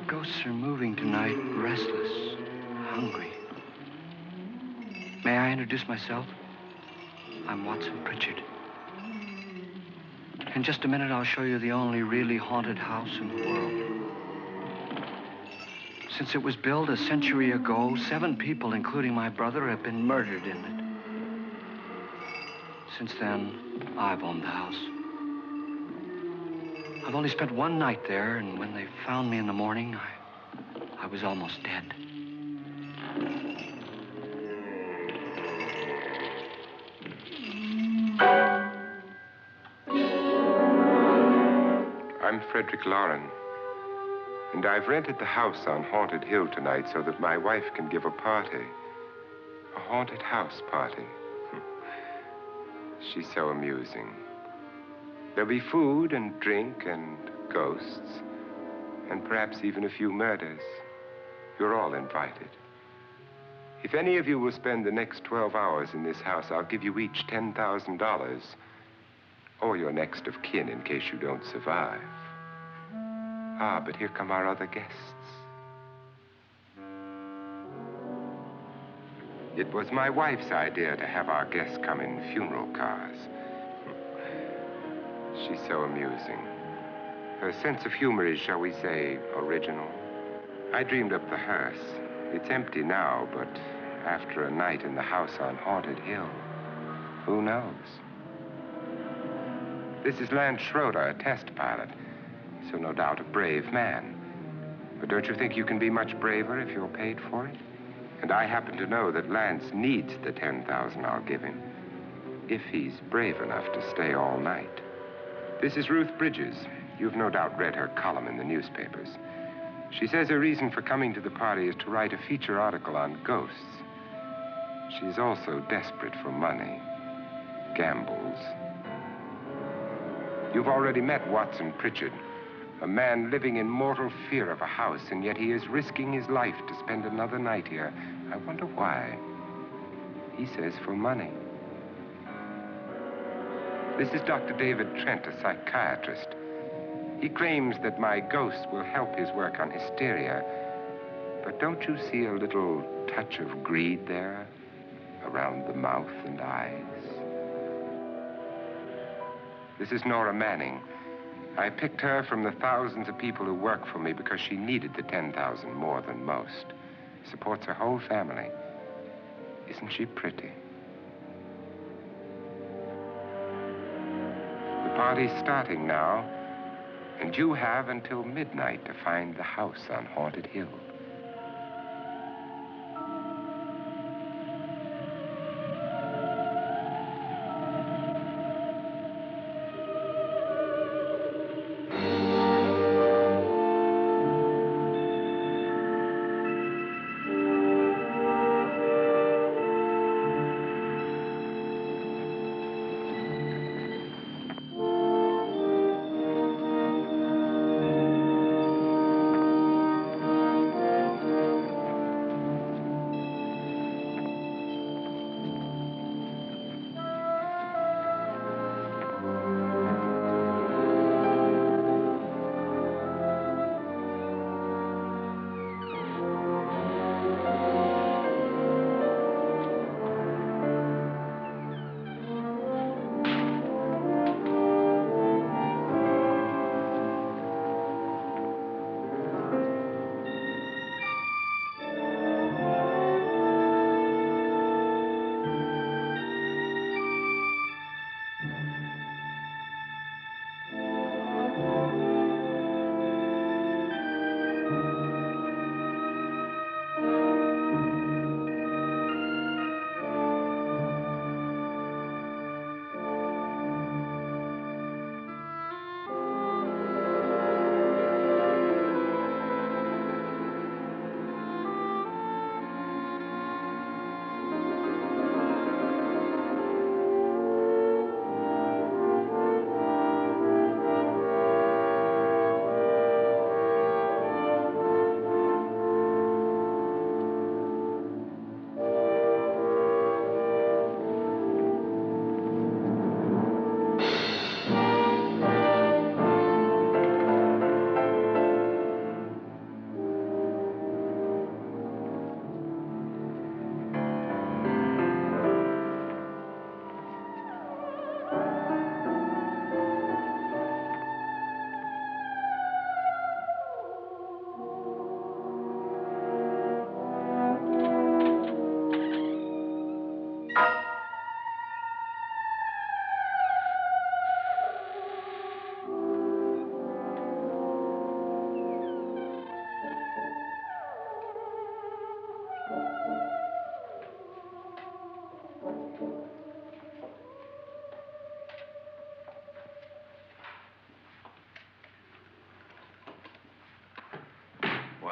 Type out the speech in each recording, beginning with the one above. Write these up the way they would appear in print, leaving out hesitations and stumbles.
ghosts are moving tonight, restless, hungry. May I introduce myself? I'm Watson Pritchard. In just a minute, I'll show you the only really haunted house in the world. Since it was built a century ago, 7 people, including my brother, have been murdered in it. Since then, I've owned the house. I've only spent 1 night there, and when they found me in the morning, I was almost dead. I'm Frederick Lauren, and I've rented the house on Haunted Hill tonight so that my wife can give a party. A haunted house party. She's so amusing. There'll be food and drink and ghosts, and perhaps even a few murders. You're all invited. If any of you will spend the next 12 hours in this house, I'll give you each $10,000, or your next of kin in case you don't survive. Ah, but here come our other guests. It was my wife's idea to have our guests come in funeral cars. She's so amusing. Her sense of humor is, shall we say, original. I dreamed up the hearse. It's empty now, but after a night in the house on Haunted Hill, who knows? This is Lance Schroeder, a test pilot, so no doubt a brave man. But don't you think you can be much braver if you're paid for it? And I happen to know that Lance needs the $10,000 I'll give him, if he's brave enough to stay all night. This is Ruth Bridges. You've no doubt read her column in the newspapers. She says her reason for coming to the party is to write a feature article on ghosts. She's also desperate for money, gambles. You've already met Watson Pritchard, a man living in mortal fear of a house, and yet he is risking his life to spend another night here. I wonder why. He says for money. This is Dr. David Trent, a psychiatrist. He claims that my ghost will help his work on hysteria. But don't you see a little touch of greed there around the mouth and eyes? This is Nora Manning. I picked her from the thousands of people who work for me because she needed the $10,000 more than most. Supports her whole family. Isn't she pretty? The party's starting now, and you have until midnight to find the house on Haunted Hill.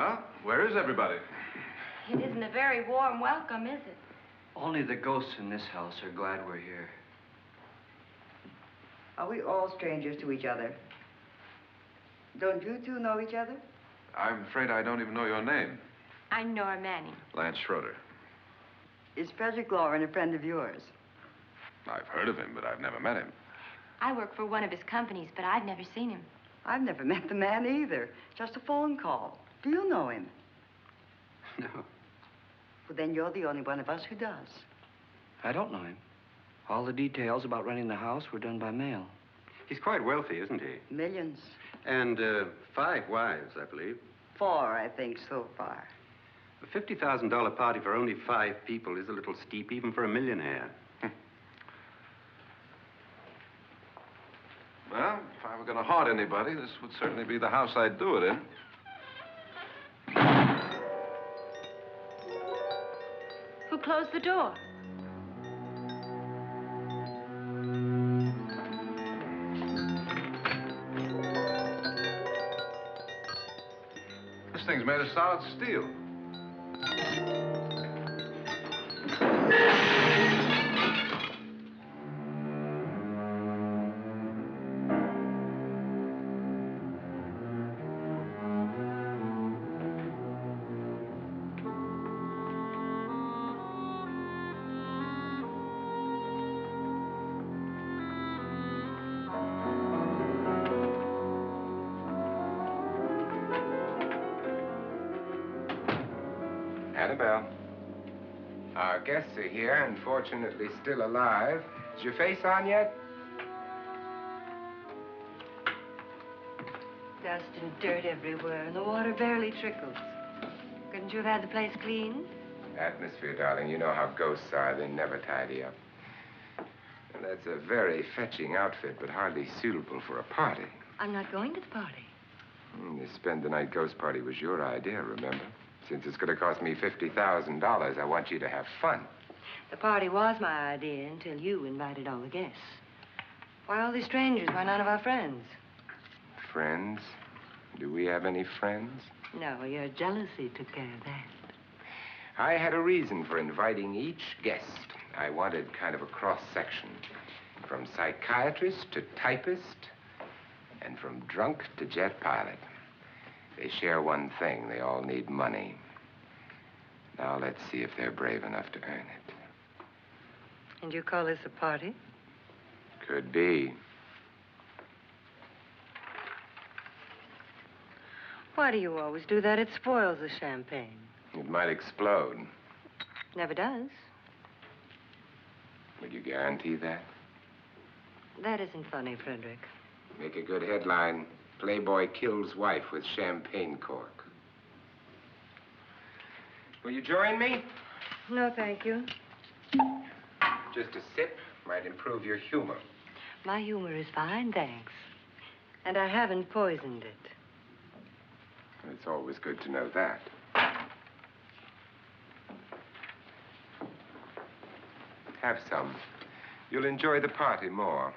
Well, where is everybody? It isn't a very warm welcome, is it? Only the ghosts in this house are glad we're here. Are we all strangers to each other? Don't you two know each other? I'm afraid I don't even know your name. I'm Nora Manning. Lance Schroeder. Is Frederick Lauren a friend of yours? I've heard of him, but I've never met him. I work for one of his companies, but I've never seen him. I've never met the man either. Just a phone call. Do you know him? No, Well, then you're the only one of us who does. I don't know him. All the details about renting the house were done by mail. He's quite wealthy, isn't he? Millions. And 5 wives, I believe. 4, I think, so far. A $50,000 party for only 5 people is a little steep, even for a millionaire. Well, if I were going to haunt anybody, this would certainly be the house I'd do it in. Who closed the door? This thing's made of solid steel. Annabelle. Our guests are here, unfortunately still alive. Is your face on yet? Dust and dirt everywhere, and the water barely trickles. Couldn't you have had the place cleaned? Atmosphere, darling. You know how ghosts are. They never tidy up. And that's a very fetching outfit, but hardly suitable for a party. I'm not going to the party. The spend-the-night ghost party was your idea, remember? Since it's going to cost me $50,000, I want you to have fun. The party was my idea until you invited all the guests. Why all these strangers? Why none of our friends? Friends? Do we have any friends? No, your jealousy took care of that. I had a reason for inviting each guest. I wanted kind of a cross-section. From psychiatrist to typist, and from drunk to jet pilot. They share one thing. They all need money. Now let's see if they're brave enough to earn it. And you call this a party? Could be. Why do you always do that? It spoils the champagne. It might explode. Never does. Would you guarantee that? That isn't funny, Frederick. Make a good headline. Playboy kills wife with champagne cork. Will you join me? No, thank you. Just a sip might improve your humor. My humor is fine, thanks. And I haven't poisoned it. It's always good to know that. Have some. You'll enjoy the party more.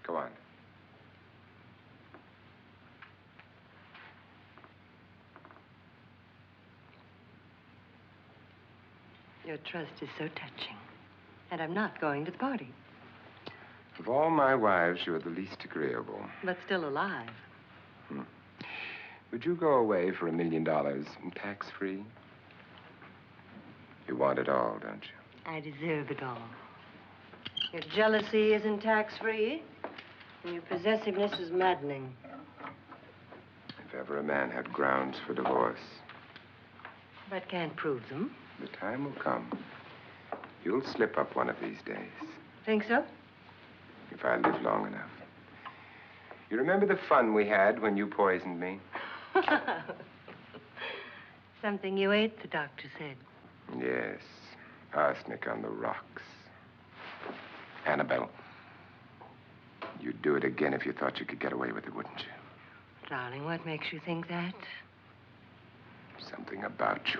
Go on. Your trust is so touching. And I'm not going to the party. Of all my wives, you're the least agreeable. But still alive. Would you go away for $1 million tax-free? You want it all, don't you? I deserve it all. Your jealousy isn't tax-free, and your possessiveness is maddening. If ever a man had grounds for divorce, But can't prove them. the time will come. You'll slip up one of these days. Think so? If I live long enough. You remember the fun we had when you poisoned me? Something you ate, the doctor said. Yes. Arsenic on the rocks. Annabelle, you'd do it again if you thought you could get away with it, wouldn't you? Darling, what makes you think that? Something about you.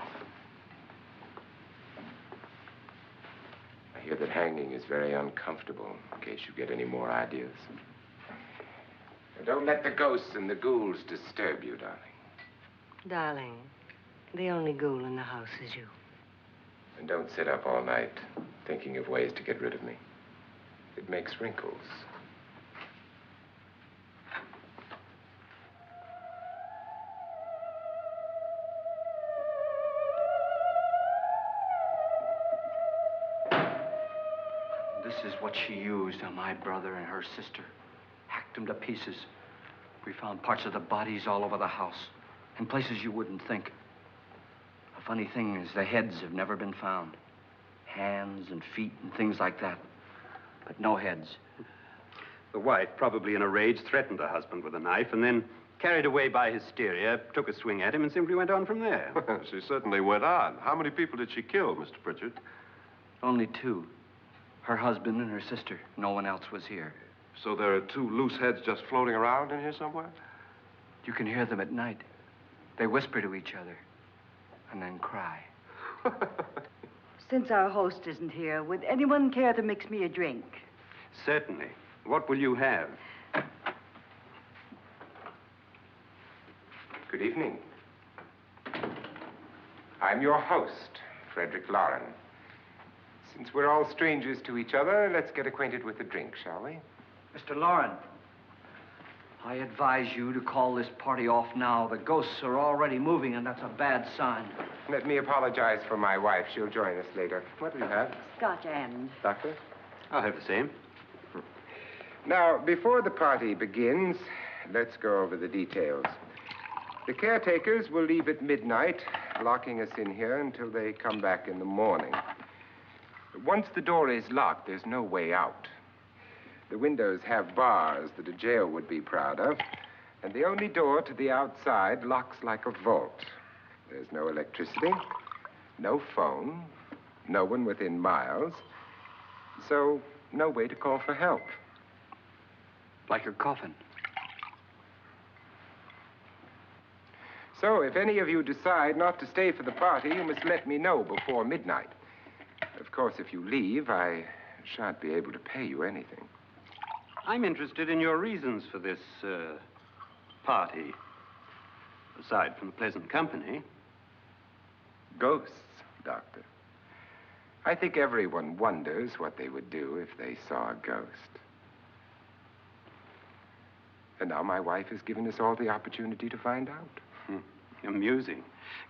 I hear that hanging is very uncomfortable, in case you get any more ideas. Now, don't let the ghosts and the ghouls disturb you, darling. Darling, the only ghoul in the house is you. And don't sit up all night thinking of ways to get rid of me. It makes wrinkles. This is what she used on my brother and her sister. Hacked them to pieces. We found parts of the bodies all over the house, in places you wouldn't think. The funny thing is the heads have never been found. Hands and feet and things like that. But no heads. The wife, probably in a rage, threatened her husband with a knife and then, carried away by hysteria, took a swing at him and simply went on from there. She certainly went on. How many people did she kill, Mr. Pritchard? Only two. Her husband and her sister. No one else was here. So there are two loose heads just floating around in here somewhere? You can hear them at night. They whisper to each other and then cry. Since our host isn't here, would anyone care to mix me a drink? Certainly. What will you have? Good evening. I'm your host, Frederick Lauren. Since we're all strangers to each other, let's get acquainted with a drink, shall we? Mr. Lauren, I advise you to call this party off now. The ghosts are already moving, and that's a bad sign. Let me apologize for my wife. She'll join us later. What do you have? Scotch and. Doctor? I'll have the same. Now, before the party begins, let's go over the details. The caretakers will leave at midnight, locking us in here until they come back in the morning. Once the door is locked, there's no way out. The windows have bars that a jail would be proud of, and the only door to the outside locks like a vault. There's no electricity, no phone, no one within miles, so no way to call for help. Like your coffin. So if any of you decide not to stay for the party, you must let me know before midnight. Of course, if you leave, I shan't be able to pay you anything. I'm interested in your reasons for this, party. Aside from the pleasant company. Ghosts, Doctor. I think everyone wonders what they would do if they saw a ghost. And now my wife has given us all the opportunity to find out. Amusing.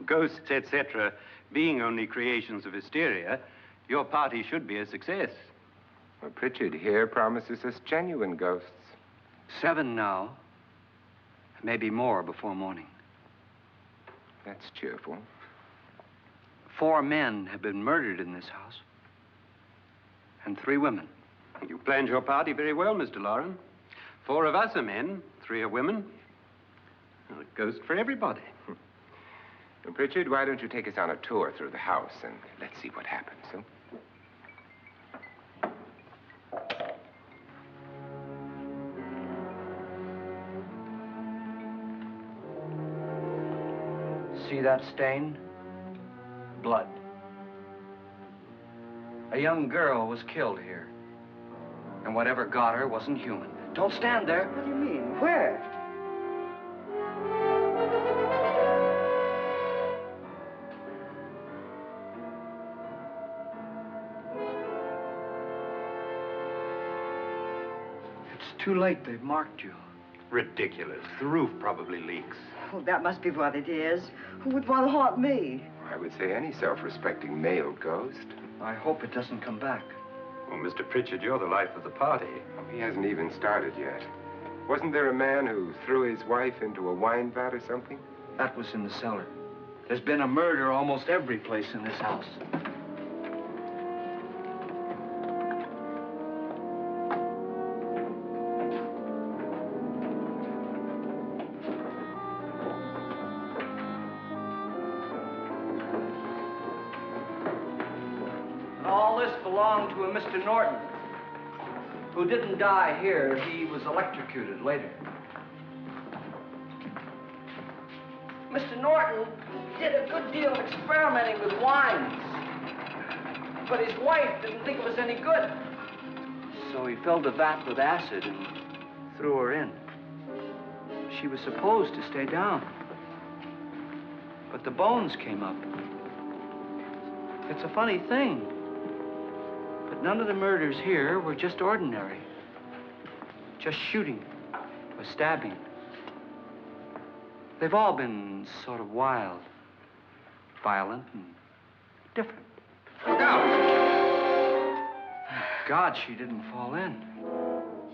Ghosts, etc., being only creations of hysteria, your party should be a success. Well, Pritchard here promises us genuine ghosts. 7 now. Maybe more before morning. That's cheerful. 4 men have been murdered in this house. And 3 women. You planned your party very well, Mr. Lauren. 4 of us are men, 3 are women. Well, a ghost for everybody. Well, Pritchard, why don't you take us on a tour through the house and let's see what happens, huh? See that stain? Blood. A young girl was killed here. And whatever got her wasn't human. Don't stand there. What do you mean? Where? It's too late. They've marked you. Ridiculous. The roof probably leaks. Oh, that must be what it is. Who would want to haunt me? I would say any self-respecting male ghost. I hope it doesn't come back. Well, Mr. Pritchard, you're the life of the party. He hasn't even started yet. Wasn't there a man who threw his wife into a wine vat or something? That was in the cellar. There's been a murder almost every place in this house. All this belonged to a Mr. Norton, who didn't die here. He was electrocuted later. Mr. Norton did a good deal of experimenting with wines, but his wife didn't think it was any good. So he filled the vat with acid and threw her in. She was supposed to stay down. but the bones came up. It's a funny thing, but none of the murders here were just ordinary. Just shooting or stabbing. They've all been sort of wild, violent, and different. Look out! Thank God she didn't fall in.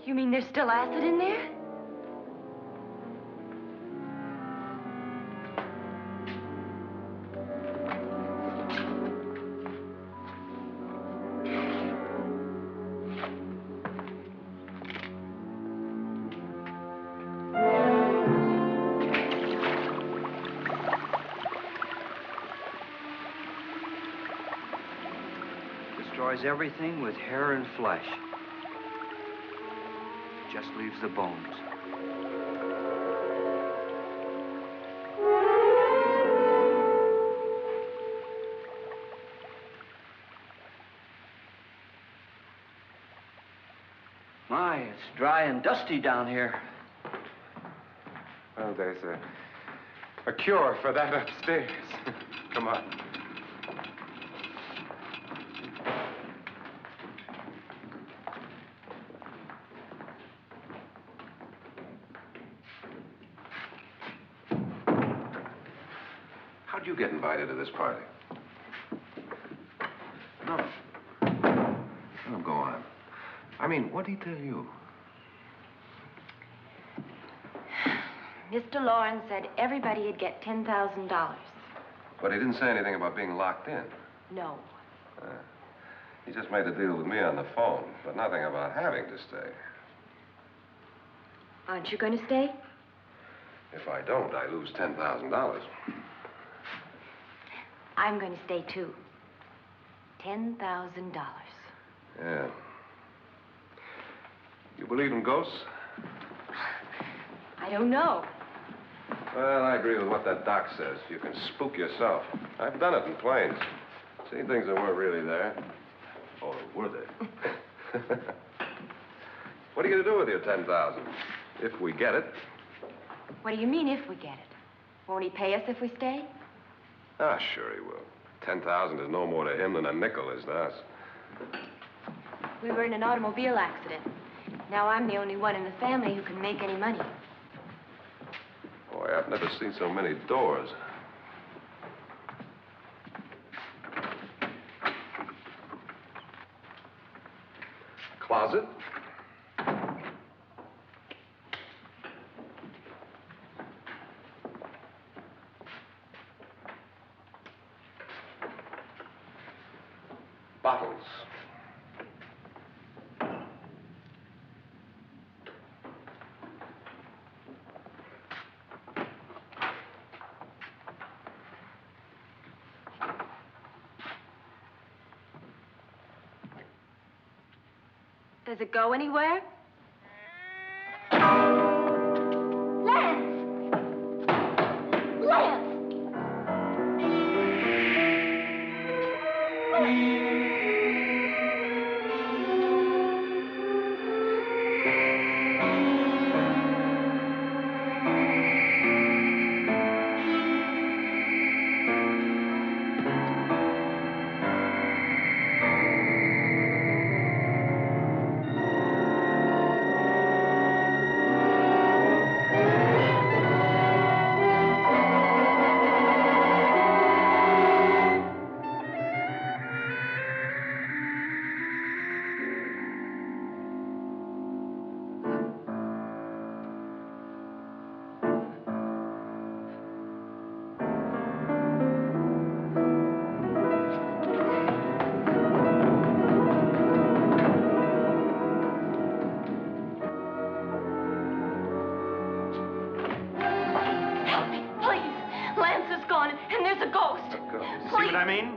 You mean there's still acid in there? Destroys everything with hair and flesh. Just leaves the bones. My, it's dry and dusty down here. Well, there's a cure for that upstairs. Come on. How'd you get invited to this party? No. No, go on. I mean, what'd he tell you? Mr. Lawrence said everybody'd get $10,000. But he didn't say anything about being locked in. No. He just made a deal with me on the phone, but nothing about having to stay. Aren't you going to stay? If I don't, I lose $10,000. I'm going to stay, too. $10,000. Yeah. You believe in ghosts? I don't know. Well, I agree with what that doc says. You can spook yourself. I've done it in planes. Seen things that weren't really there. Or were they? What are you going to do with your $10,000? If we get it. What do you mean, if we get it? Won't he pay us if we stay? Ah, sure he will. 10,000 is no more to him than a nickel is to us. We were in an automobile accident. Now I'm the only one in the family who can make any money. Boy, I've never seen so many doors. Closet. Bottles. Does it go anywhere? Lance! Lance!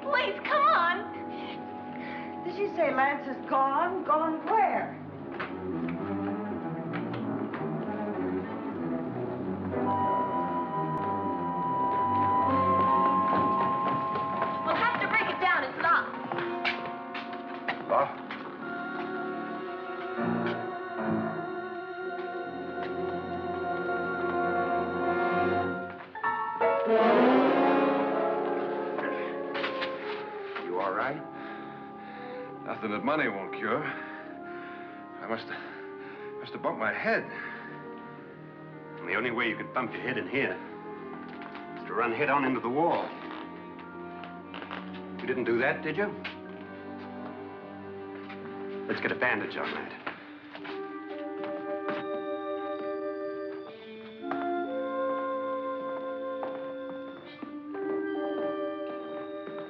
Please, come on. Did she say Lance is gone? Gone where? We'll have to break it down. It's locked. Locked? something that money won't cure. I must have bumped my head. And the only way you could bump your head in here is to run head on into the wall. You didn't do that, did you? Let's get a bandage on that.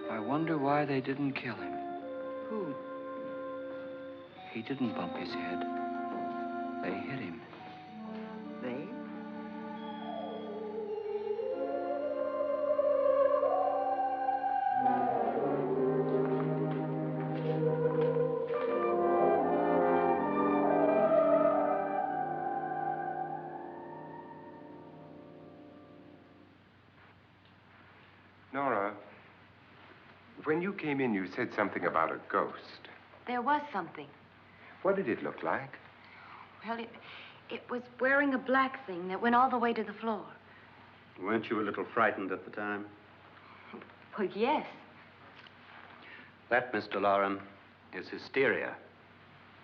I wonder why they didn't kill him. Who? He didn't bump his head. They hit him. They? Nora, when you came in, you said something about a ghost. There was something. What did it look like? Well, it was wearing a black thing that went all the way to the floor. Weren't you a little frightened at the time? Well, yes. That, Mr. Loren, is hysteria.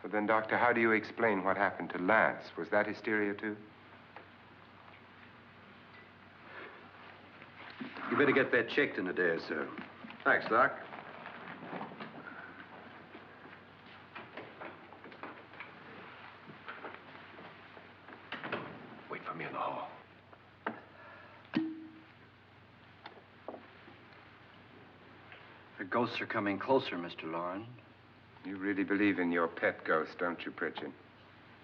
Well, then, Doctor, how do you explain what happened to Lance? Was that hysteria, too? You better get that checked in a day or so. Thanks, Doc. Wait for me in the hall. The ghosts are coming closer, Mr. Loren. You really believe in your pet ghost, don't you, Pritchard?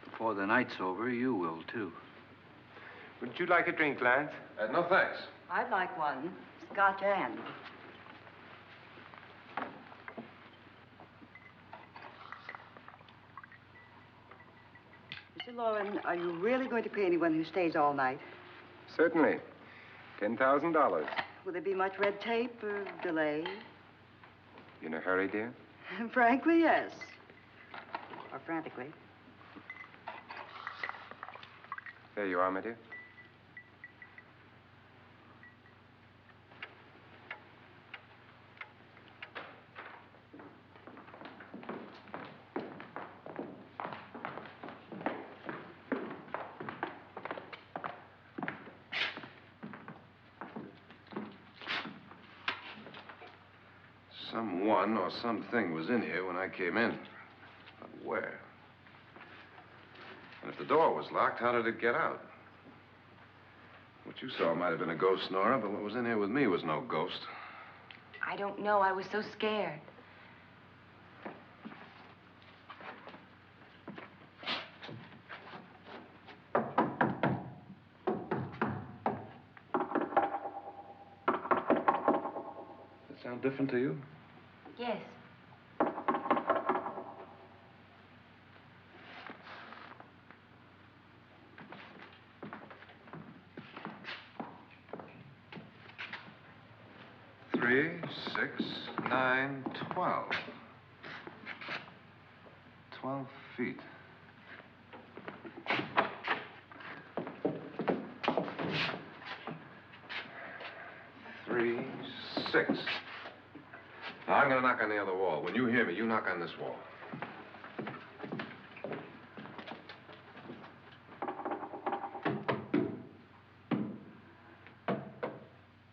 Before the night's over, you will, too. Would you like a drink, Lance? No, thanks. I'd like one. Scotch and. Mr. Loren, are you really going to pay anyone who stays all night? Certainly. $10,000. Will there be much red tape or delay? You in a hurry, dear? Frankly, yes. Or frantically. There you are, my dear. Someone or something was in here when I came in. But where? And if the door was locked, how did it get out? What you saw might have been a ghost, Nora, but what was in here with me was no ghost. I don't know. I was so scared. Does it sound different to you? Yes. Three, 6, 9, 12. 12 feet. Three, 6. Now, I'm going to knock on the other wall. When you hear me, you knock on this wall.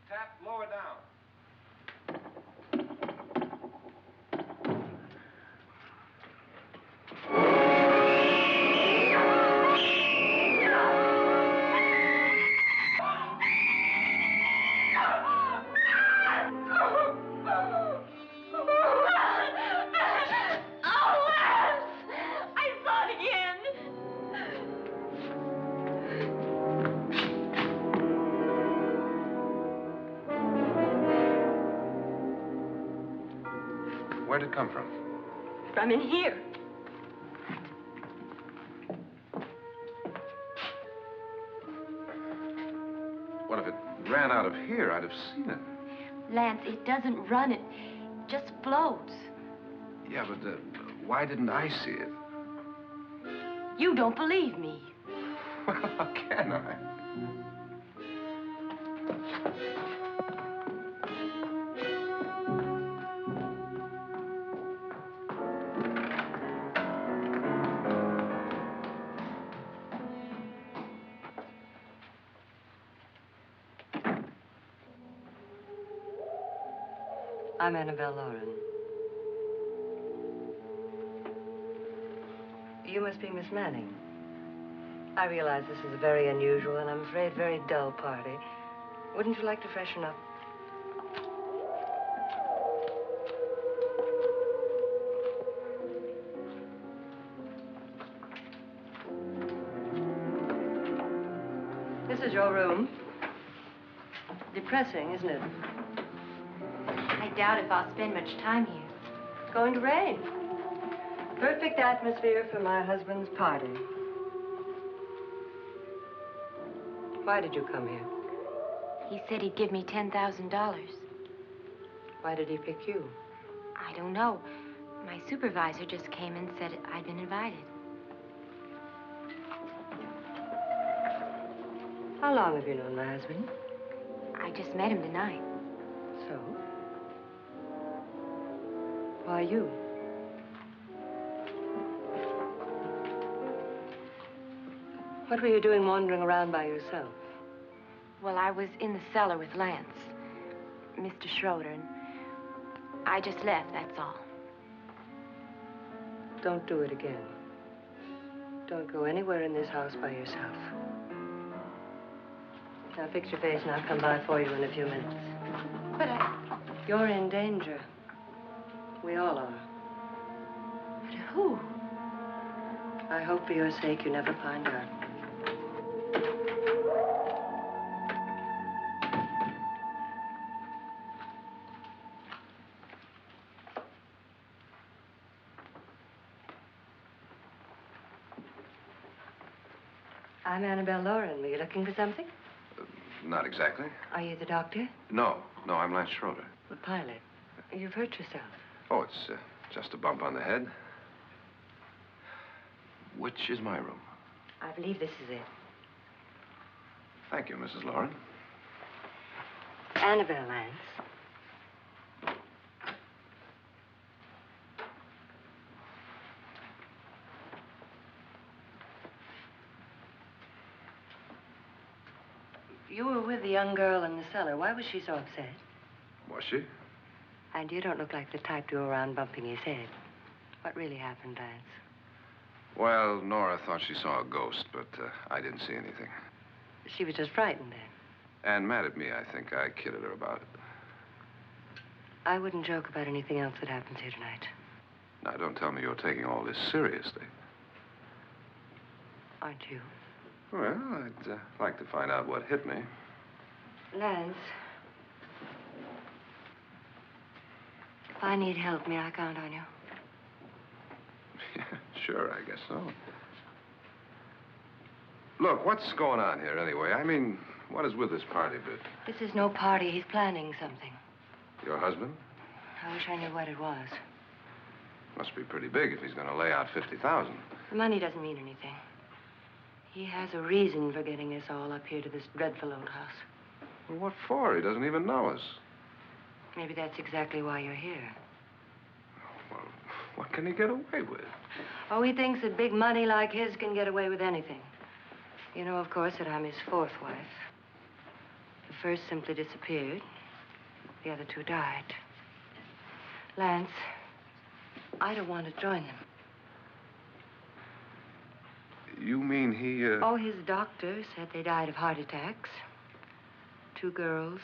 Tap lower down. Where'd it come from? From in here. What if it ran out of here? I'd have seen it. Lance, it doesn't run. It just floats. Yeah, but why didn't I see it? You don't believe me. Well, how can I? I'm Annabelle Lauren. You must be Miss Manning. I realize this is a very unusual and I'm afraid very dull party. Wouldn't you like to freshen up? This is your room. Depressing, isn't it? I doubt if I'll spend much time here. It's going to rain. Perfect atmosphere for my husband's party. Why did you come here? He said he'd give me $10,000. Why did he pick you? I don't know. My supervisor just came and said I'd been invited. How long have you known my husband? I just met him tonight. So? Why you? What were you doing wandering around by yourself? Well, I was in the cellar with Lance, Mr. Schroeder, and I just left, that's all. Don't do it again. Don't go anywhere in this house by yourself. Now fix your face and I'll come by for you in a few minutes. But You're in danger. We all are. But who? I hope for your sake you never find out. I'm Annabelle Lauren. Were you looking for something? Not exactly. Are you the doctor? No, I'm Lance Schroeder. The pilot. You've hurt yourself. Oh, it's just a bump on the head. Which is my room? I believe this is it. Thank you, Mrs. Lauren. Annabelle, Lance. You were with the young girl in the cellar. Why was she so upset? Was she? And you don't look like the type to go around bumping his head. What really happened, Lance? Well, Nora thought she saw a ghost, but I didn't see anything. She was just frightened then. And mad at me, I think. I kidded her about it. I wouldn't joke about anything else that happens here tonight. Now, don't tell me you're taking all this seriously. Aren't you? Well, I'd like to find out what hit me. Lance. If I need help, may I count on you? Yeah, sure, I guess so. Look, what's going on here anyway? I mean, what is with this party bit? This is no party. He's planning something. Your husband? I wish I knew what it was. Must be pretty big if he's going to lay out 50,000. The money doesn't mean anything. He has a reason for getting us all up here to this dreadful old house. Well, what for? He doesn't even know us. Maybe that's exactly why you're here. Well, what can he get away with? Oh, he thinks that big money like his can get away with anything. You know, of course, that I'm his fourth wife. The first simply disappeared. The other two died. Lance, I don't want to join them. You mean he, Oh, his doctor said they died of heart attacks. 2 girls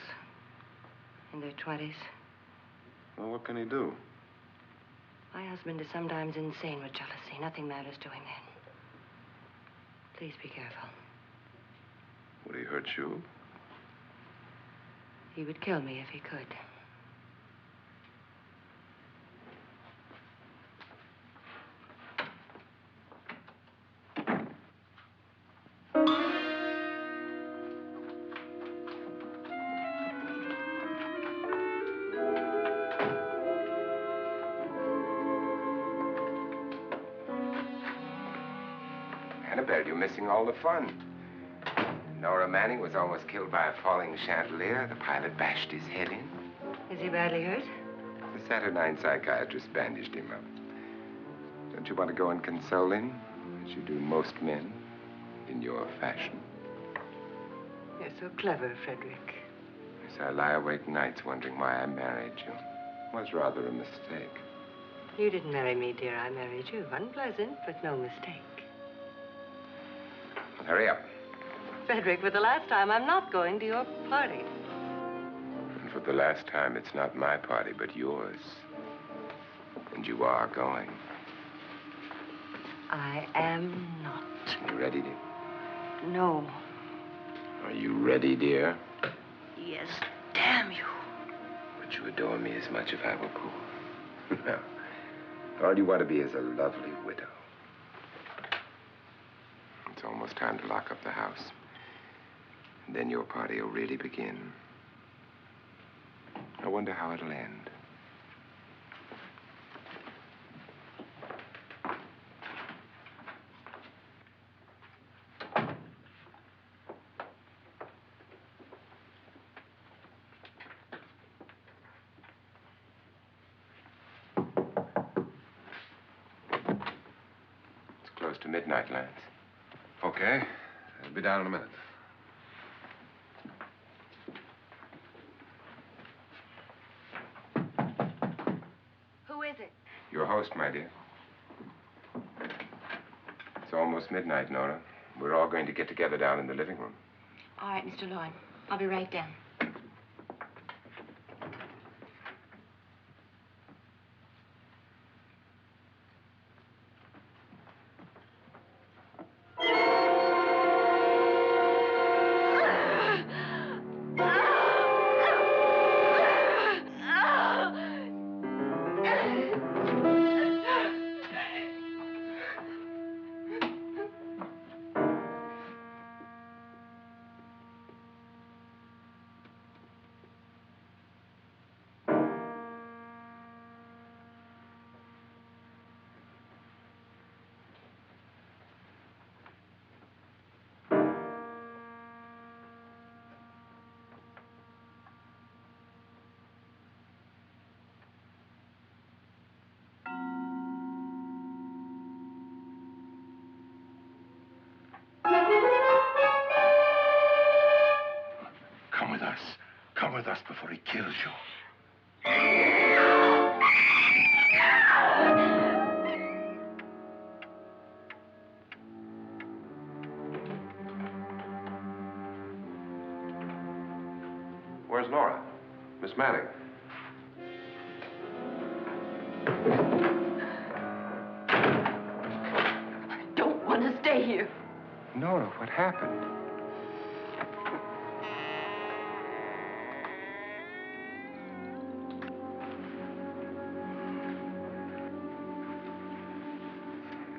in their 20s. Well, what can he do? My husband is sometimes insane with jealousy. Nothing matters to him then. Please be careful. Would he hurt you? He would kill me if he could. Annabelle, you're missing all the fun. Nora Manning was almost killed by a falling chandelier. The pilot bashed his head in. Is he badly hurt? The Saturnine psychiatrist bandaged him up. Don't you want to go and console him, as you do most men, in your fashion? You're so clever, Frederick. Yes, I lie awake nights wondering why I married you. Was rather a mistake. You didn't marry me, dear. I married you. Unpleasant, but no mistake. Well, hurry up. Frederick, for the last time, I'm not going to your party. And for the last time, it's not my party, but yours. And you are going. I am not. You ready, dear? No. Are you ready, dear? Yes, damn you. Would you adore me as much if I were poor? No. All you want to be is a lovely widow. It's almost time to lock up the house. And then your party will really begin. I wonder how it'll end. Close to midnight, Lance. Okay. I'll be down in a minute. Who is it? Your host, my dear. It's almost midnight, Nora. We're all going to get together down in the living room. All right, Mr. Lloyd. I'll be right down. Come with us before he kills you. Where's Laura? Miss Manning. I don't want to stay here. Nora, what happened?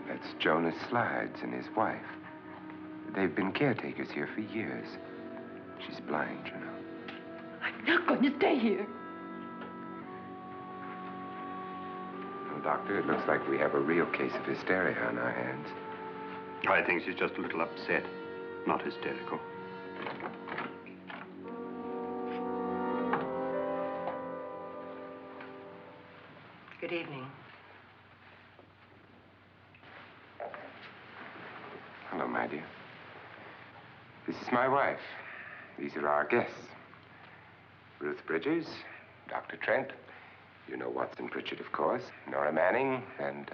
That's Jonas Slides and his wife. They've been caretakers here for years. She's blind, you know. I'm not going to stay here. Well, Doctor, it looks like we have a real case of hysteria on our hands. I think she's just a little upset, not hysterical. Good evening. Hello, my dear. This is my wife. These are our guests. Ruth Bridges, Dr. Trent. You know Watson Pritchard, of course. Nora Manning, and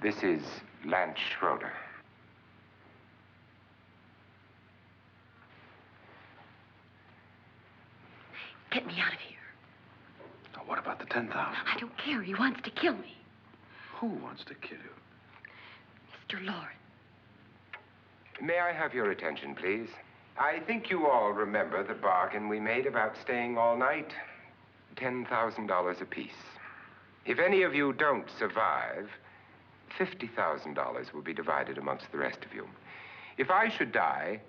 this is Lance Schroeder. Get me out of here. Now, what about the 10,000? I don't care. He wants to kill me. Who wants to kill you? Mr. Lawrence. May I have your attention, please? I think you all remember the bargain we made about staying all night. $10,000 apiece. If any of you don't survive, $50,000 will be divided amongst the rest of you. If I should die,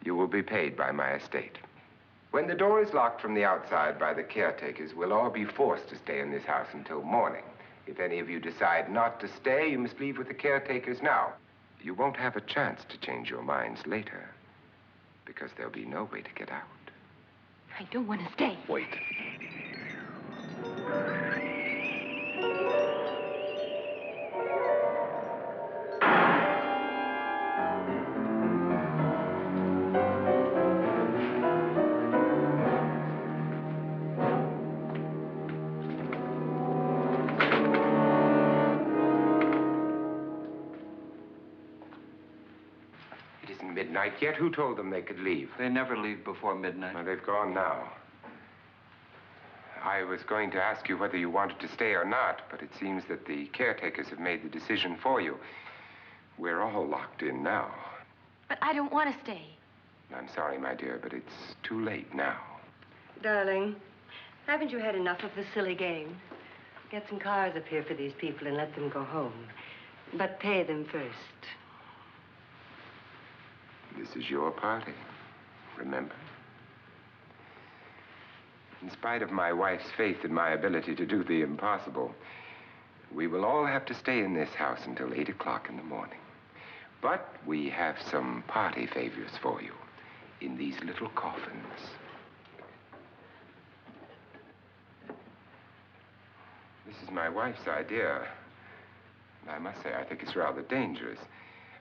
you will be paid by my estate. When the door is locked from the outside by the caretakers, we'll all be forced to stay in this house until morning. If any of you decide not to stay, you must leave with the caretakers now. You won't have a chance to change your minds later, because there'll be no way to get out. I don't want to stay. Wait. midnight yet. Who told them they could leave? They never leave before midnight. Well, they've gone now. I was going to ask you whether you wanted to stay or not, but it seems that the caretakers have made the decision for you. We're all locked in now. But I don't want to stay. I'm sorry, my dear, but it's too late now. Darling, haven't you had enough of the silly game? Get some cars up here for these people and let them go home. But pay them first. This is your party, remember? In spite of my wife's faith in my ability to do the impossible, we will all have to stay in this house until 8 o'clock in the morning. But we have some party favors for you in these little coffins. This is my wife's idea. And I must say, I think it's rather dangerous.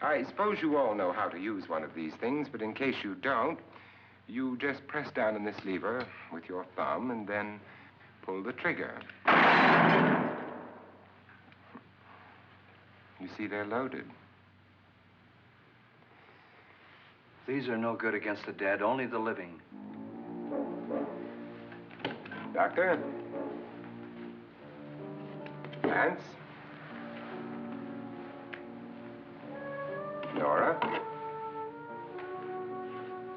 I suppose you all know how to use one of these things, but in case you don't, you just press down on this lever with your thumb and then pull the trigger. You see, they're loaded. These are no good against the dead, only the living. Doctor? Lance? Nora?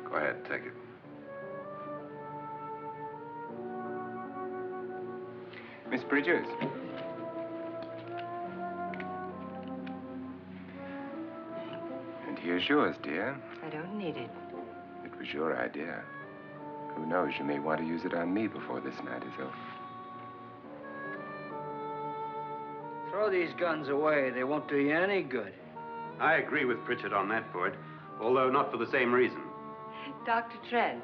Go ahead, take it. Miss Bridges? And here's yours, dear. I don't need it. It was your idea. Who knows, you may want to use it on me before this night is over. Throw these guns away. They won't do you any good. I agree with Pritchard on that point, although not for the same reason. Dr. Trent,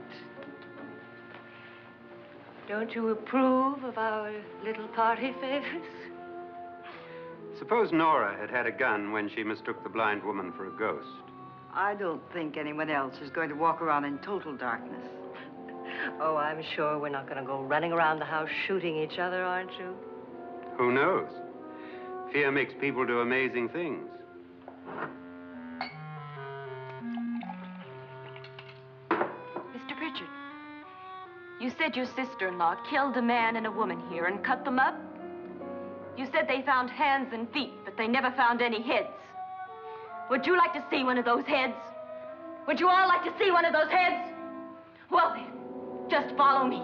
don't you approve of our little party favors? Suppose Nora had had a gun when she mistook the blind woman for a ghost. I don't think anyone else is going to walk around in total darkness. Oh, I'm sure we're not going to go running around the house shooting each other, aren't you? Who knows? Fear makes people do amazing things. Mr. Pritchard, you said your sister-in-law killed a man and a woman here and cut them up? You said they found hands and feet, but they never found any heads. Would you like to see one of those heads? Would you all like to see one of those heads? Well then, just follow me.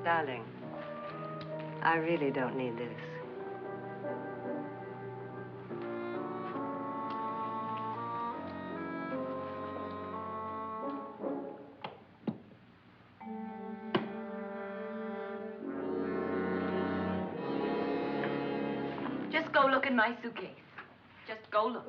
Darling, I really don't need this. Just go look in my suitcase. Just go look.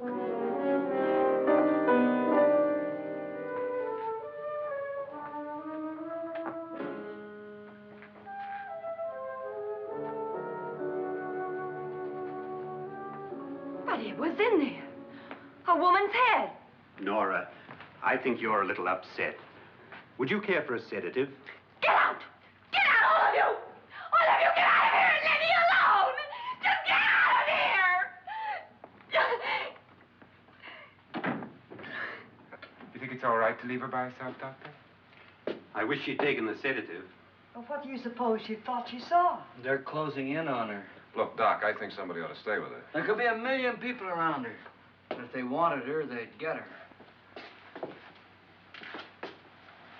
But it was in there. A woman's head. Nora, I think you're a little upset. Would you care for a sedative? Get out! Get out, all of you! All of you, get out of here and leave me alone! Just get out of here! You think it's all right to leave her by herself, Doctor? I wish she'd taken the sedative. Well, what do you suppose she thought she saw? They're closing in on her. Look, Doc, I think somebody ought to stay with her. There could be 1 million people around her. But if they wanted her, they'd get her.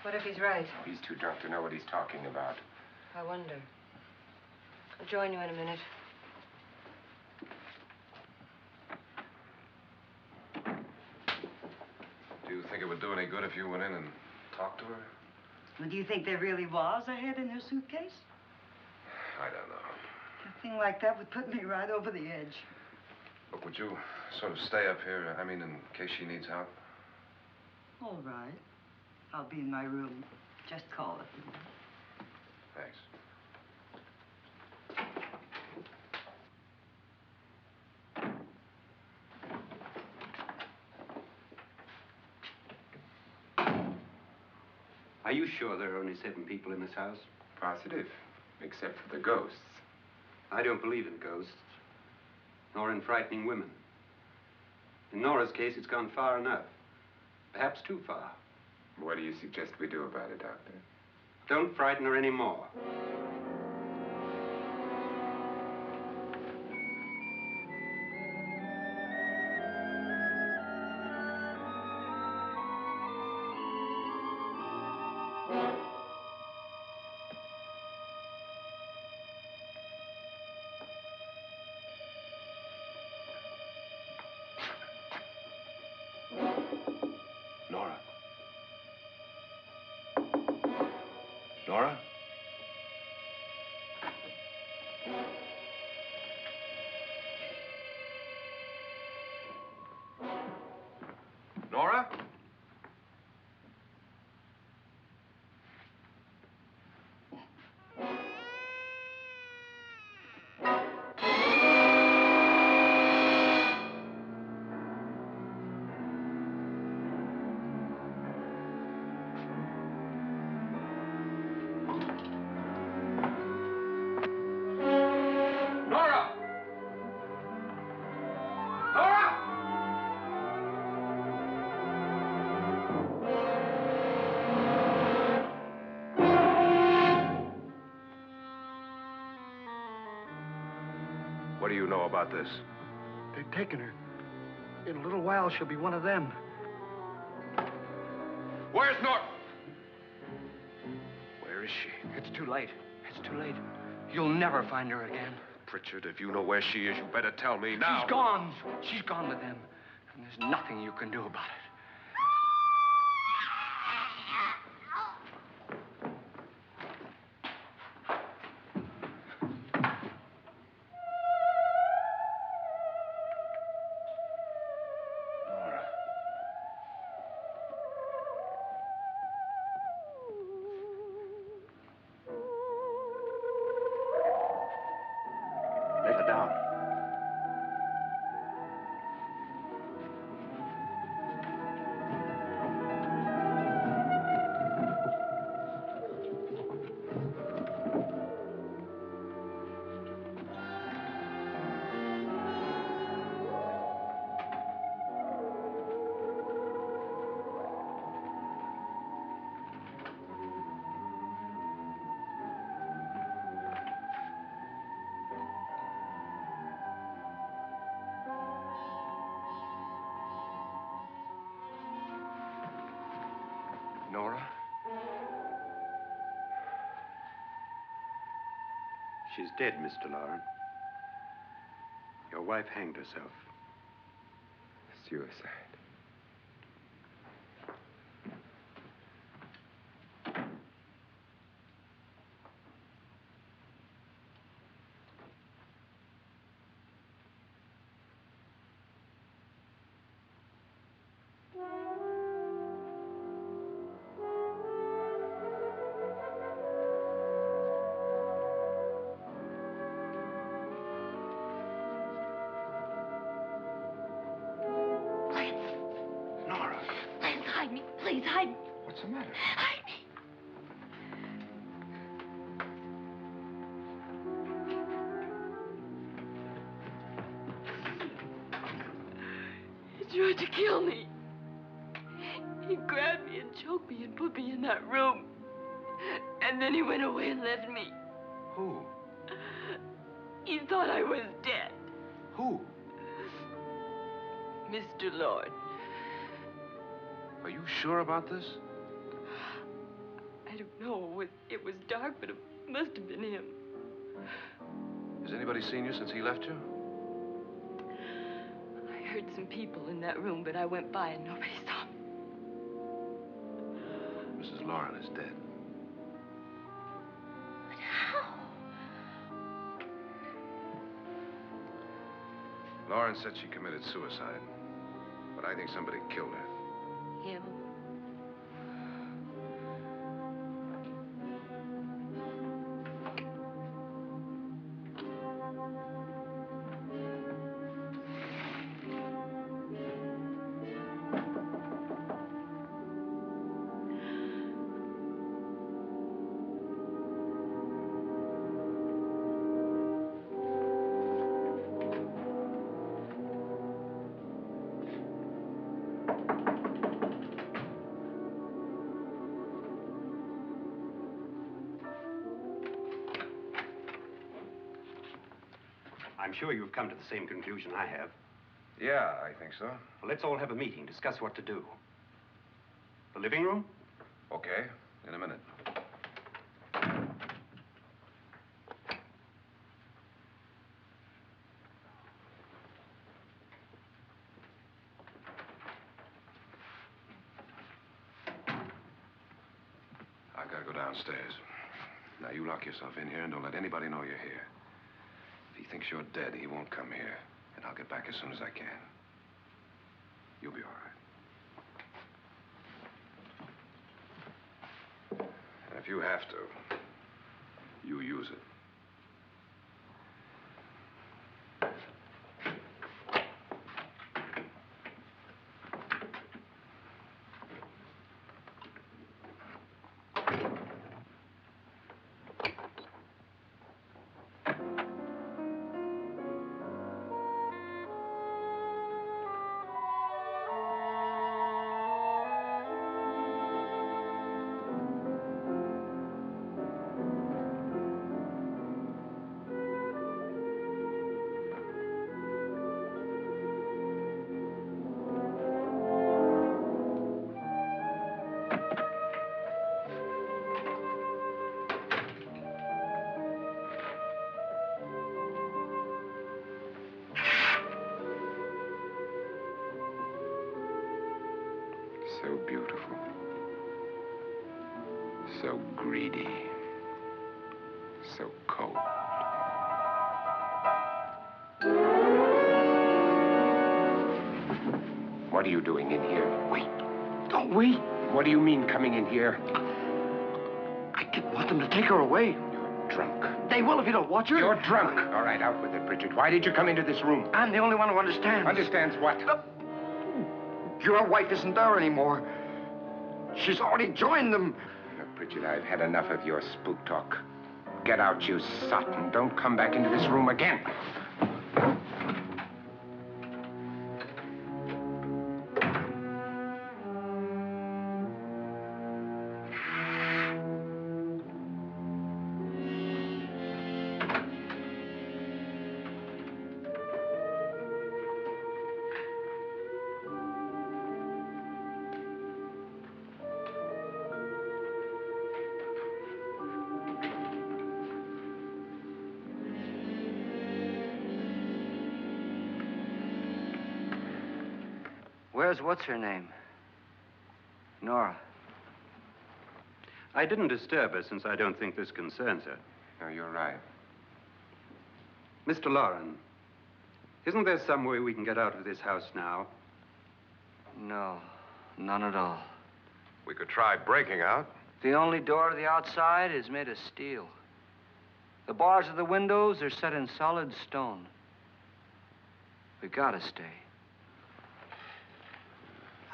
What if he's right? He's too drunk to know what he's talking about. I wonder. I'll join you in a minute. Do you think it would do any good if you went in and talked to her? Well, do you think there really was a head in her suitcase? I don't know. A thing like that would put me right over the edge. Look, would you sort of stay up here, I mean, in case she needs help? All right. I'll be in my room. Just call it. Thanks. Are you sure there are only 7 people in this house? Positive, except for the ghosts. I don't believe in ghosts, nor in frightening women. In Nora's case, it's gone far enough. Perhaps too far. What do you suggest we do about it, Doctor? Don't frighten her anymore. Nora? Nora? Nora? What do you know about this? They've taken her. In a little while, she'll be one of them. Where's Nora? Where is she? It's too late. It's too late. You'll never find her again. Pritchard, if you know where she is, you better tell me now. She's gone. She's gone with them. And there's nothing you can do about it. Lay her down. Nora? She's dead, Mr. Lauren. Your wife hanged herself. Suicide. Nora, Please hide me. Please hide me. what's the matter? Hide me. He tried to kill me. He grabbed me and choked me and put me in that room. And then he went away and left me. Who? He thought I was dead. Who? Mr. Lord. Are you sure about this? I don't know. It was dark, but it must have been him. Has anybody seen you since he left you? I heard some people in that room, but I went by and nobody saw me. Mrs. Lauren is dead. But how? Lauren said she committed suicide, but I think somebody killed her. Him? I'm sure you've come to the same conclusion I have. Yeah, I think so. Well, let's all have a meeting, discuss what to do. The living room? Okay, in a minute. I gotta go downstairs. Now, you lock yourself in here and don't let anybody know you're here. If he thinks you're dead, he won't come here. And I'll get back as soon as I can. You'll be all right. And if you have to, you use it. So beautiful. So greedy. So cold. What are you doing in here? Wait. Don't wait. What do you mean coming in here? I didn't want them to take her away. You're drunk. They will if you don't watch her. You're drunk. All right, out with it, Bridget. Why did you come into this room? I'm the only one who understands. Understands what? Your wife isn't there anymore. She's already joined them. Look, Bridget, I've had enough of your spook talk. Get out, you sot, and don't come back into this room again. Where's what's-her-name? Nora. I didn't disturb her since I don't think this concerns her. No, you're right. Mr. Loren, isn't there some way we can get out of this house now? No, none at all. We could try breaking out. The only door to the outside is made of steel. The bars of the windows are set in solid stone. We gotta stay.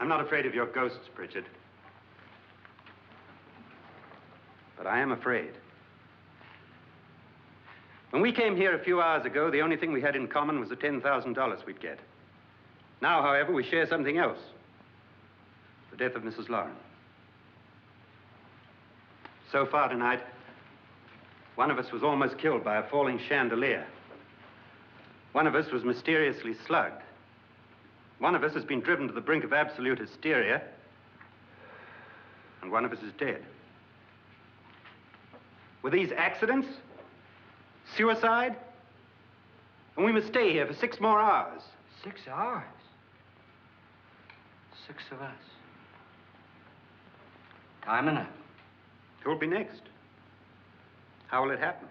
I'm not afraid of your ghosts, Bridget. But I am afraid. When we came here a few hours ago, the only thing we had in common was the $10,000 we'd get. Now, however, we share something else. The death of Mrs. Loren. So far tonight, one of us was almost killed by a falling chandelier. One of us was mysteriously slugged. One of us has been driven to the brink of absolute hysteria, and one of us is dead. Were these accidents? Suicide? And we must stay here for 6 more hours. 6 hours? 6 of us. Time enough. Who'll be next? How will it happen?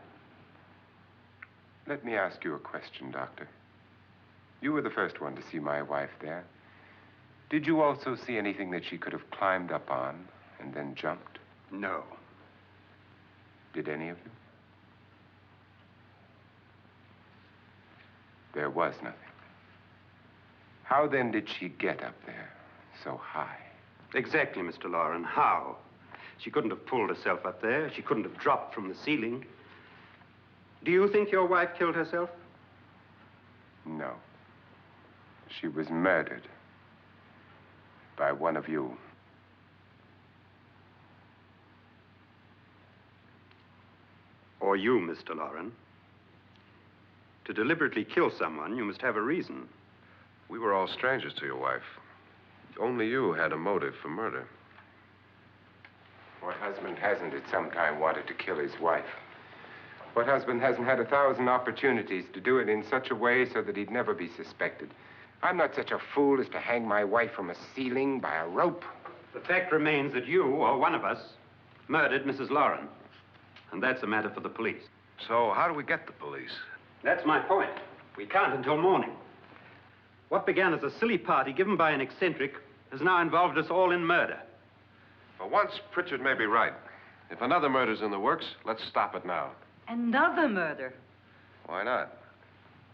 Let me ask you a question, Doctor. You were the first one to see my wife there. Did you also see anything that she could have climbed up on and then jumped? No. Did any of you? There was nothing. How then did she get up there so high? Exactly, Mr. Loren. How? She couldn't have pulled herself up there. She couldn't have dropped from the ceiling. Do you think your wife killed herself? No. She was murdered by one of you. Or you, Mr. Loren. To deliberately kill someone, you must have a reason. We were all strangers to your wife. Only you had a motive for murder. What husband hasn't at some time wanted to kill his wife? What husband hasn't had 1,000 opportunities to do it in such a way so that he'd never be suspected? I'm not such a fool as to hang my wife from a ceiling by a rope. The fact remains that you, or one of us, murdered Mrs. Lauren. And that's a matter for the police. So how do we get the police? That's my point. We can't until morning. What began as a silly party given by an eccentric has now involved us all in murder. For once, Pritchard may be right. If another murder's in the works, let's stop it now. Another murder? Why not?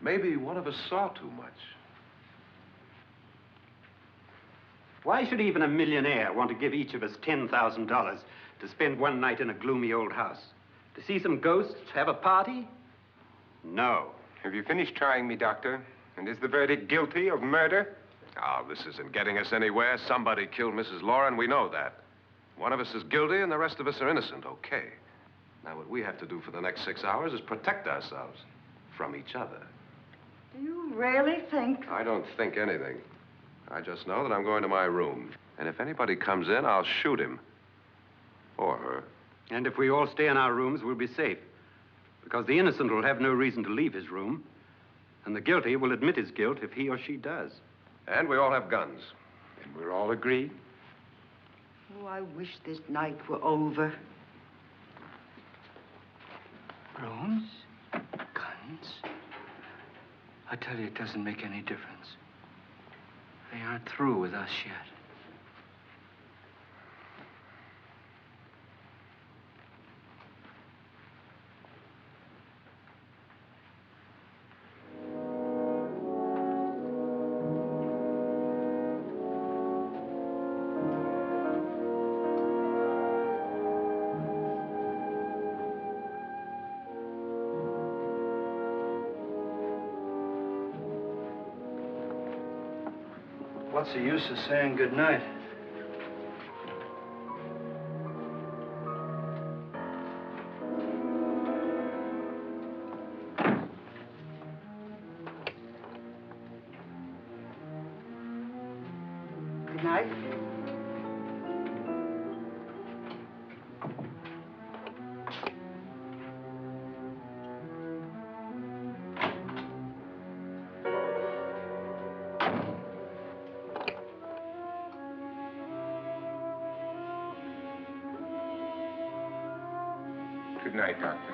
Maybe one of us saw too much. Why should even a millionaire want to give each of us $10,000 to spend one night in a gloomy old house? To see some ghosts, have a party? No. Have you finished trying me, Doctor? And is the verdict guilty of murder? Oh, this isn't getting us anywhere. Somebody killed Mrs. Lauren. We know that. One of us is guilty and the rest of us are innocent, okay. Now, what we have to do for the next 6 hours is protect ourselves from each other. Do you really think? I don't think anything. I just know that I'm going to my room. And if anybody comes in, I'll shoot him. Or her. And if we all stay in our rooms, we'll be safe. Because the innocent will have no reason to leave his room. And the guilty will admit his guilt if he or she does. And we all have guns. And we're all agreed? Oh, I wish this night were over. Rooms? Guns? I tell you, it doesn't make any difference. They aren't through with us yet. What's the use of saying good night? Good night. Good night, Doctor.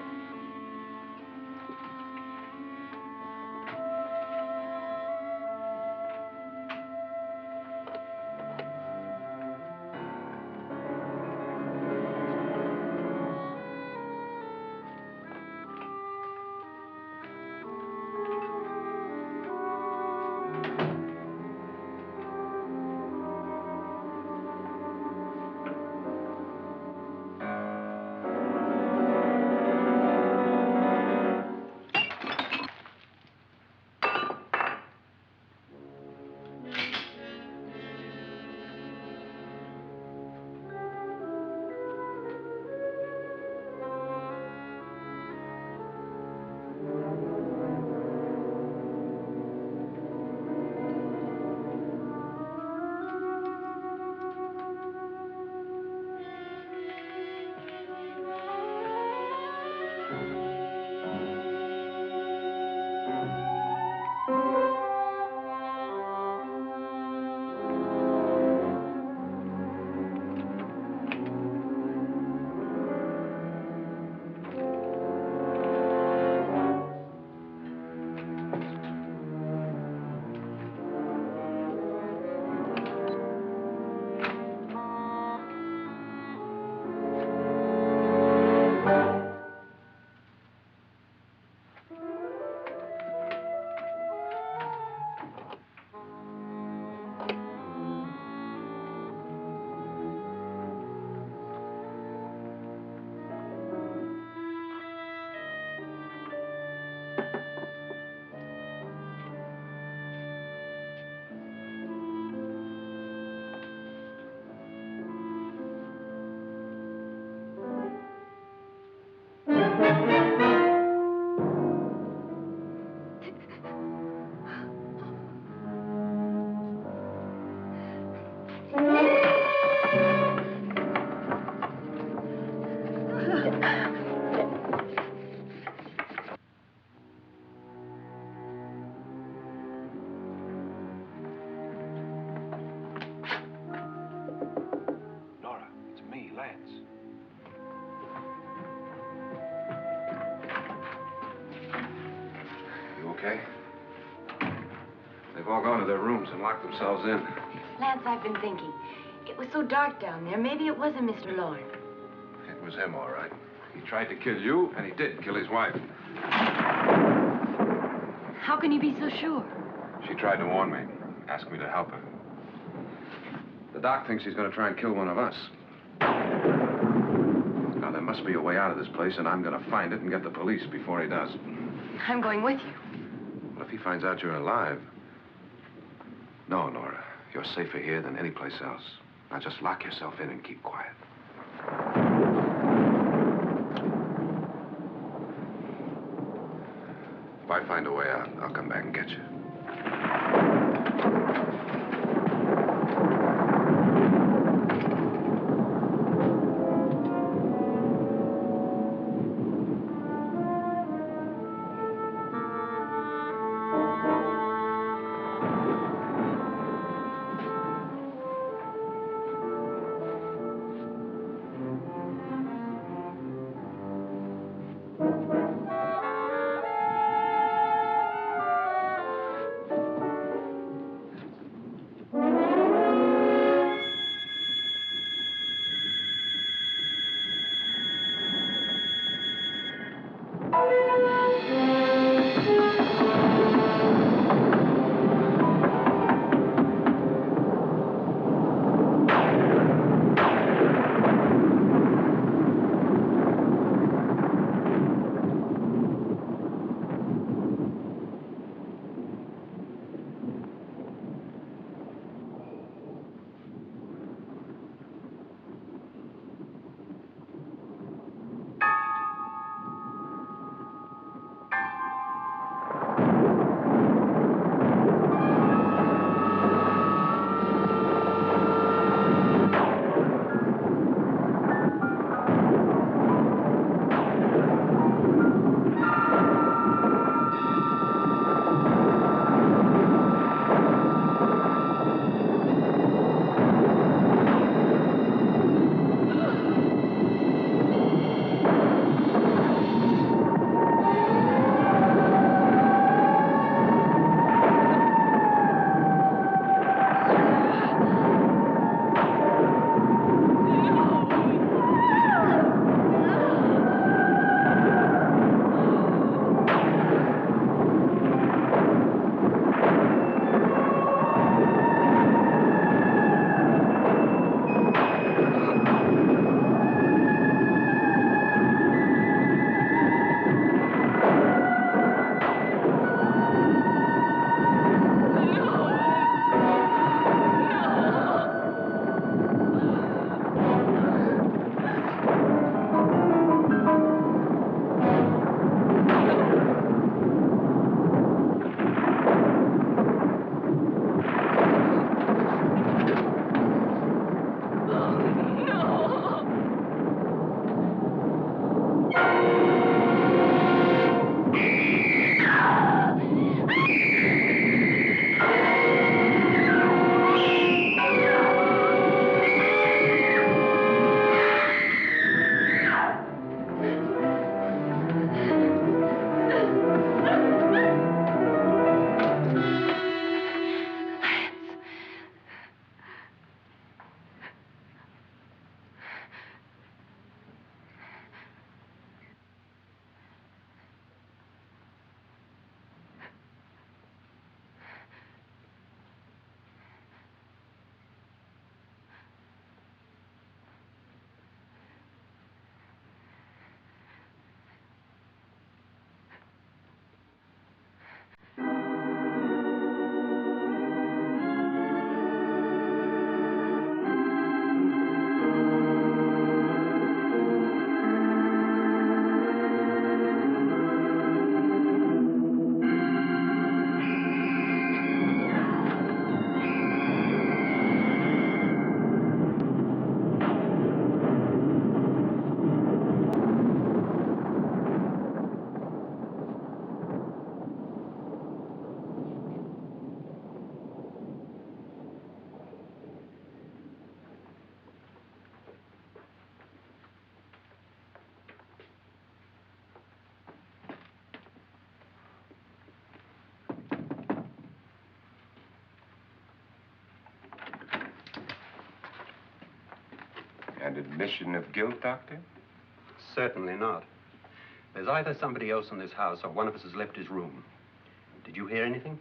okay. They've all gone to their rooms and locked themselves in. Lance, I've been thinking. It was so dark down there. Maybe it wasn't Mr. Lloyd. It was him, all right. He tried to kill you, and he did kill his wife. How can you be so sure? She tried to warn me, asked me to help her. The doc thinks he's going to try and kill one of us. Now, there must be a way out of this place, and I'm going to find it and get the police before he does. I'm going with you. Well, if he finds out you're alive... No, Nora. You're safer here than any place else. Now, just lock yourself in and keep quiet. If I find a way out, I'll come back and get you. An admission of guilt, Doctor? Certainly not. There's either somebody else in this house or one of us has left his room. Did you hear anything?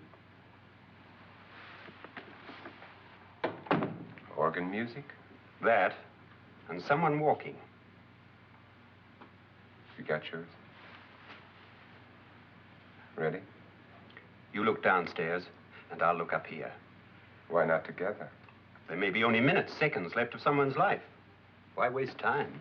Organ music? That, and someone walking. You got yours? Ready? You look downstairs, and I'll look up here. Why not together? There may be only minutes, seconds left of someone's life. Why waste time?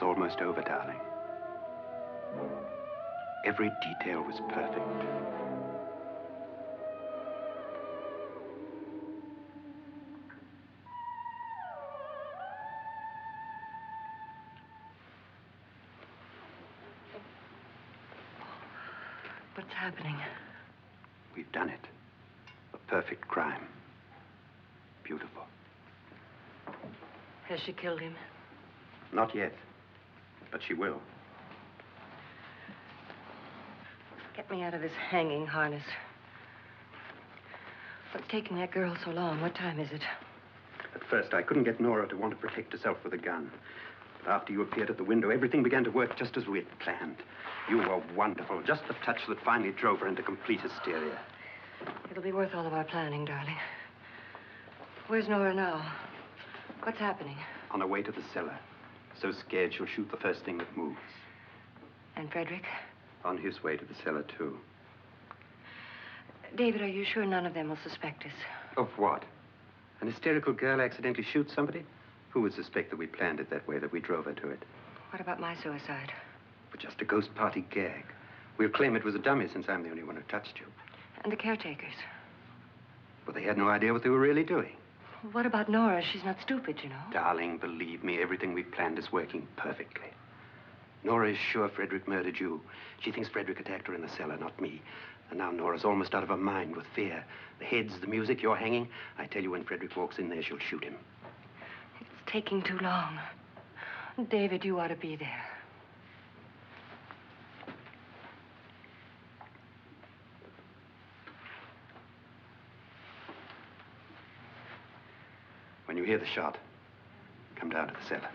It's almost over, darling. Every detail was perfect. What's happening? We've done it. A perfect crime. Beautiful. Has she killed him? Not yet, but she will. Get me out of this hanging harness. What's taking that girl so long? What time is it? At first, I couldn't get Nora to want to protect herself with a gun. But after you appeared at the window, everything began to work just as we had planned. You were wonderful. Just the touch that finally drove her into complete hysteria. It'll be worth all of our planning, darling. Where's Nora now? What's happening? On her way to the cellar. So scared she'll shoot the first thing that moves. And Frederick? On his way to the cellar, too. David, are you sure none of them will suspect us? Of what? An hysterical girl accidentally shoots somebody? Who would suspect that we planned it that way, that we drove her to it? What about my suicide? But just a ghost party gag. We'll claim it was a dummy since I'm the only one who touched you. And the caretakers? But they had no idea what they were really doing. What about Nora? She's not stupid, you know. Darling, believe me, everything we've planned is working perfectly. Nora is sure Frederick murdered you. She thinks Frederick attacked her in the cellar, not me. And now Nora's almost out of her mind with fear. The heads, the music, you're hanging. I tell you, when Frederick walks in there, she'll shoot him. It's taking too long. David, you ought to be there. When you hear the shot, come down to the cellar.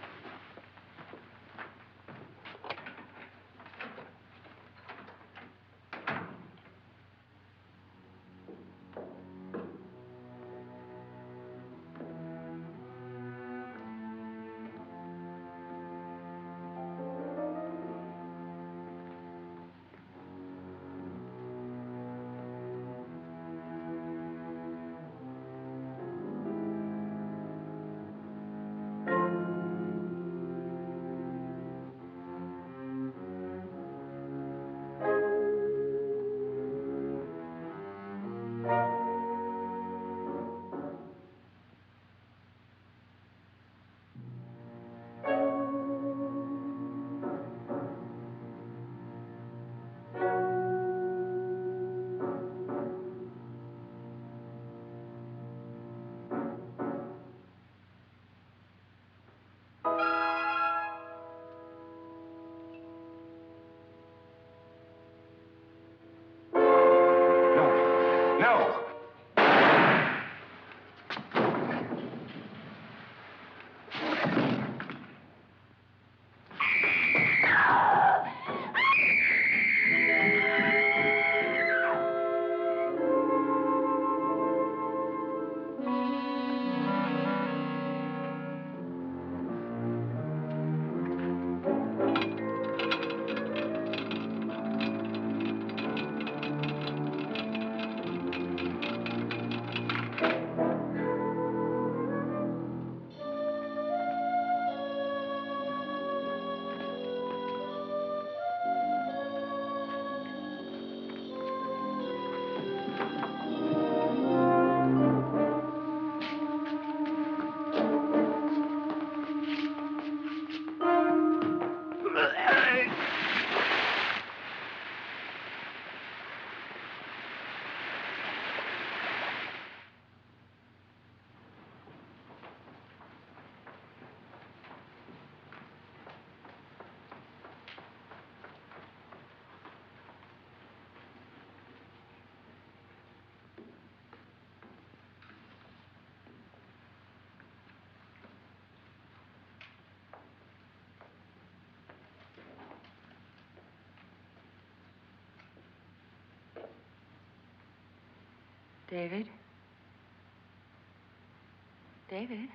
David? David?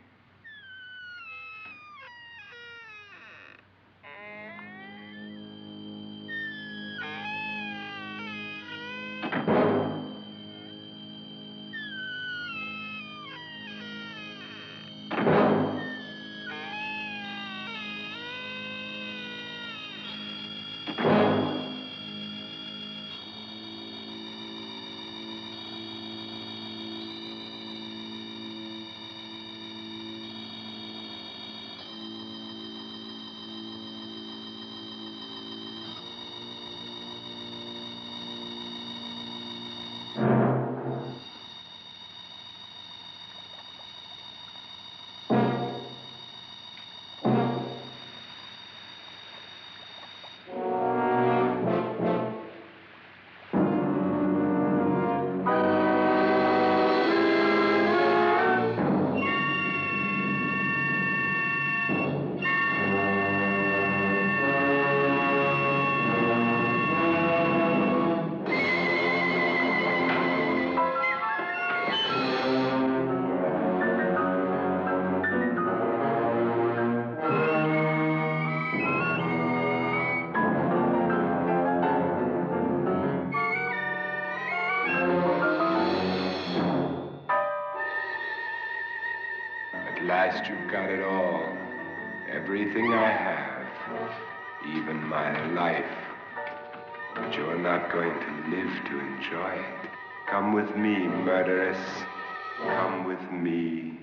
At last you've got it all. Everything I have. Even my life. But you're not going to live to enjoy it. Come with me, murderess. Come with me.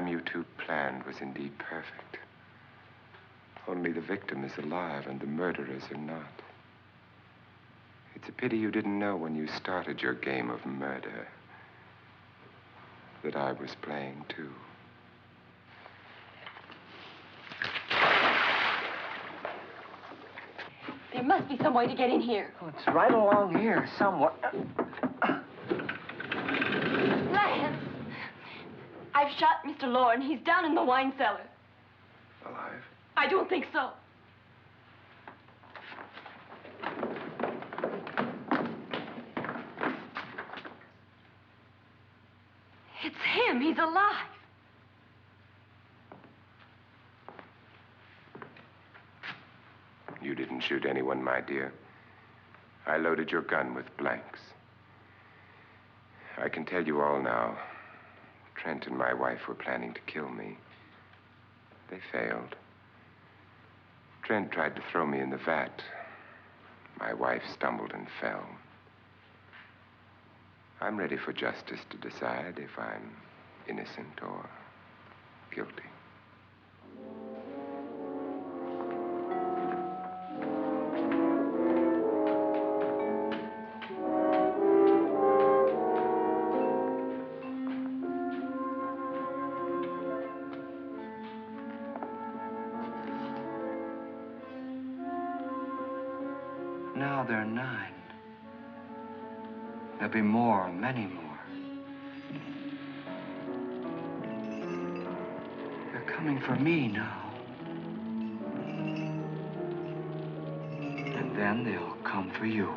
You two planned was indeed perfect. Only the victim is alive and the murderers are not. It's a pity you didn't know when you started your game of murder that I was playing too. There must be some way to get in here. Oh, it's right along here somewhere. Lance! I've shot Mr. Lorne. He's down in the wine cellar. Alive? I don't think so. It's him. He's alive. You didn't shoot anyone, my dear. I loaded your gun with blanks. I can tell you all now. Trent and my wife were planning to kill me. They failed. Trent tried to throw me in the vat. My wife stumbled and fell. I'm ready for justice to decide if I'm innocent or guilty. Now there are 9. There'll be more, many more. coming for me now. And then they'll come for you.